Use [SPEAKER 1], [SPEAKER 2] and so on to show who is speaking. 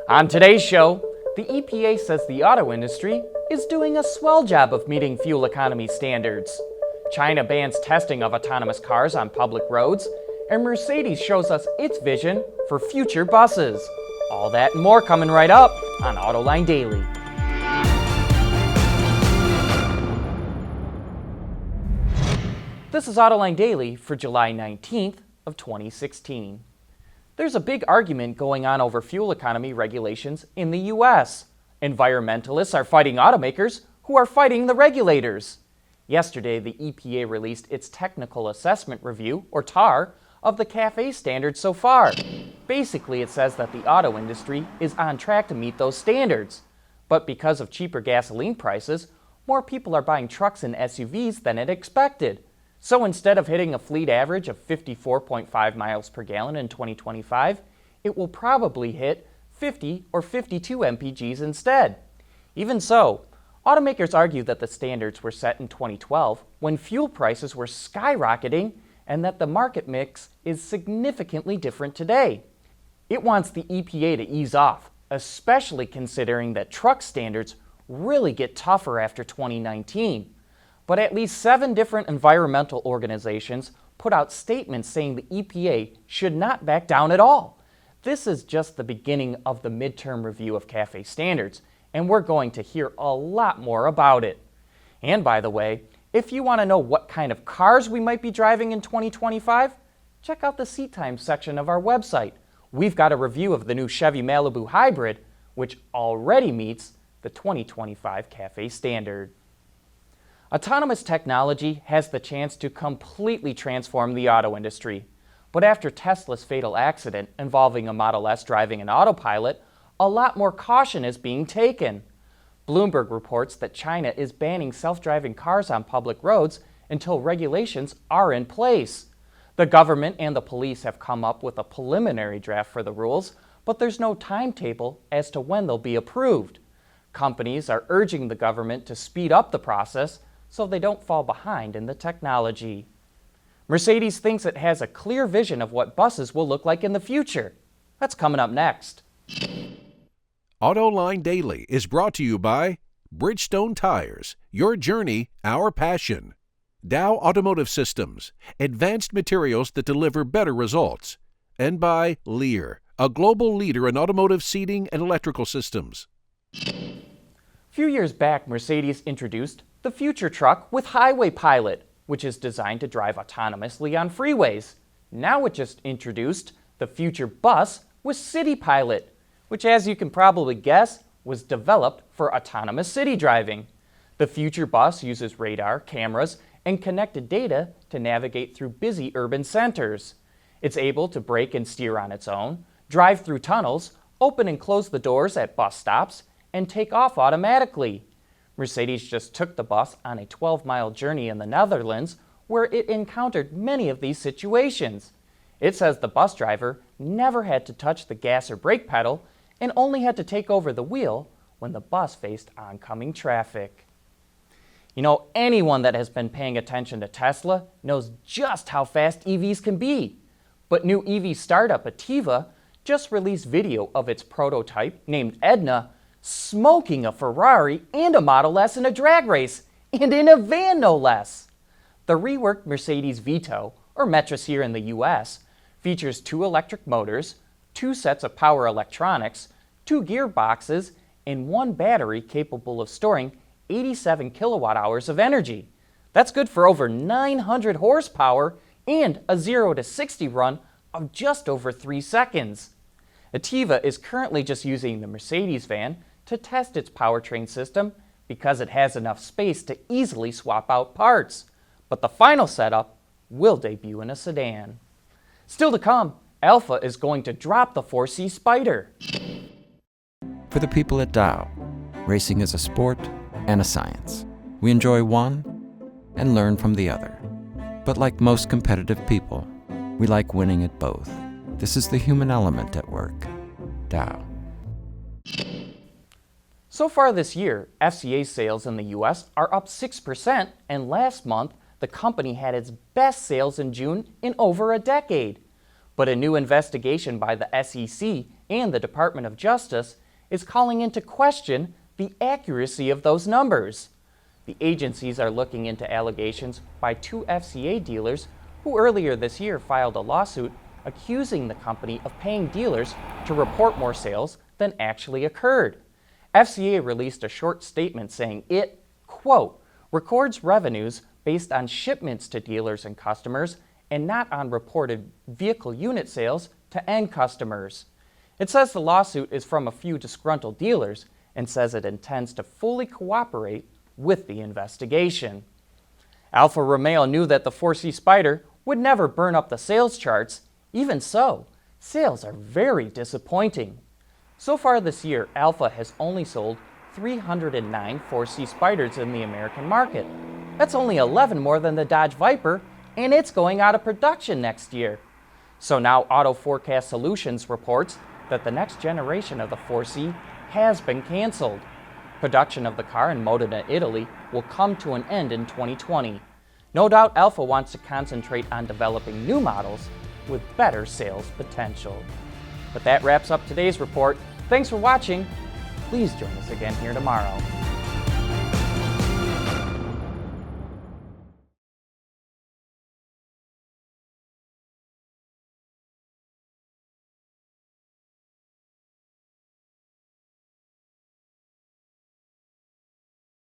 [SPEAKER 1] On today's show, the EPA says the auto industry is doing a swell job of meeting fuel economy standards. China bans testing of autonomous cars on public roads, and Mercedes shows us its vision for future buses. All that and more coming right up on Autoline Daily. This is Autoline Daily for July 19th of 2016. There's a big argument going on over fuel economy regulations in the U.S. Environmentalists are fighting automakers who are fighting the regulators. Yesterday, the EPA released its Technical Assessment Review, or TAR, of the CAFE standards so far. Basically, it says that the auto industry is on track to meet those standards. But because of cheaper gasoline prices, more people are buying trucks and SUVs than it expected. So instead of hitting a fleet average of 54.5 miles per gallon in 2025, it will probably hit 50 or 52 mpgs instead. Even so, automakers argue that the standards were set in 2012 when fuel prices were skyrocketing and that the market mix is significantly different today. It wants the EPA to ease off, especially considering that truck standards really get tougher after 2019. But at least 7 different environmental organizations put out statements saying the EPA should not back down at all. This is just the beginning of the midterm review of CAFE standards, and we're going to hear a lot more about it. And by the way, if you want to know what kind of cars we might be driving in 2025, check out the seat time section of our website. We've got a review of the new Chevy Malibu Hybrid, which already meets the 2025 CAFE standard. Autonomous technology has the chance to completely transform the auto industry. But after Tesla's fatal accident involving a Model S driving an autopilot, a lot more caution is being taken. Bloomberg reports that China is banning self-driving cars on public roads until regulations are in place. The government and the police have come up with a preliminary draft for the rules, but there's no timetable as to when they'll be approved. Companies are urging the government to speed up the process so they don't fall behind in the technology. Mercedes thinks it has a clear vision of what buses will look like in the future. That's coming up next.
[SPEAKER 2] Autoline Daily is brought to you by Bridgestone Tires, your journey, our passion. Dow Automotive Systems, advanced materials that deliver better results. And by Lear, a global leader in automotive seating and electrical systems.
[SPEAKER 1] A few years back, Mercedes introduced the future truck with Highway Pilot, which is designed to drive autonomously on freeways. Now it just introduced the future bus with City Pilot, which, as you can probably guess, was developed for autonomous city driving. The future bus uses radar, cameras, and connected data to navigate through busy urban centers. It's able to brake and steer on its own, drive through tunnels, open and close the doors at bus stops, and take off automatically. Mercedes just took the bus on a 12-mile journey in the Netherlands where it encountered many of these situations. It says the bus driver never had to touch the gas or brake pedal and only had to take over the wheel when the bus faced oncoming traffic. You know, anyone that has been paying attention to Tesla knows just how fast EVs can be. But new EV startup Alfa just released video of its prototype named Edna smoking a Ferrari and a Model S in a drag race, and in a van no less. The reworked Mercedes Vito, or Metris here in the US, features 2 electric motors, 2 sets of power electronics, 2 gearboxes, and 1 battery capable of storing 87 kilowatt hours of energy. That's good for over 900 horsepower and a 0 to 60 run of just over 3 seconds. Alfa is currently just using the Mercedes van to test its powertrain system because it has enough space to easily swap out parts. But the final setup will debut in a sedan. Still to come, Alfa is going to drop the 4C Spider.
[SPEAKER 3] For the people at Dow, racing is a sport and a science. We enjoy one and learn from the other. But like most competitive people, we like winning at both. This is the human element at work. Dow.
[SPEAKER 1] So far this year, FCA sales in the US are up 6%, and last month, the company had its best sales in June in over a decade. But a new investigation by the SEC and the Department of Justice is calling into question the accuracy of those numbers. The agencies are looking into allegations by two FCA dealers who earlier this year filed a lawsuit accusing the company of paying dealers to report more sales than actually occurred. FCA released a short statement saying it, quote, records revenues based on shipments to dealers and customers and not on reported vehicle unit sales to end customers. It says the lawsuit is from a few disgruntled dealers and says it intends to fully cooperate with the investigation. Alfa Romeo knew that the 4C Spider would never burn up the sales charts. Even so, sales are very disappointing. So far this year, Alfa has only sold 309 4C Spiders in the American market. That's only 11 more than the Dodge Viper, and it's going out of production next year. So now Auto Forecast Solutions reports that the next generation of the 4C has been canceled. Production of the car in Modena, Italy will come to an end in 2020. No doubt Alfa wants to concentrate on developing new models with better sales potential. But that wraps up today's report. Thanks for watching. Please join us again here tomorrow.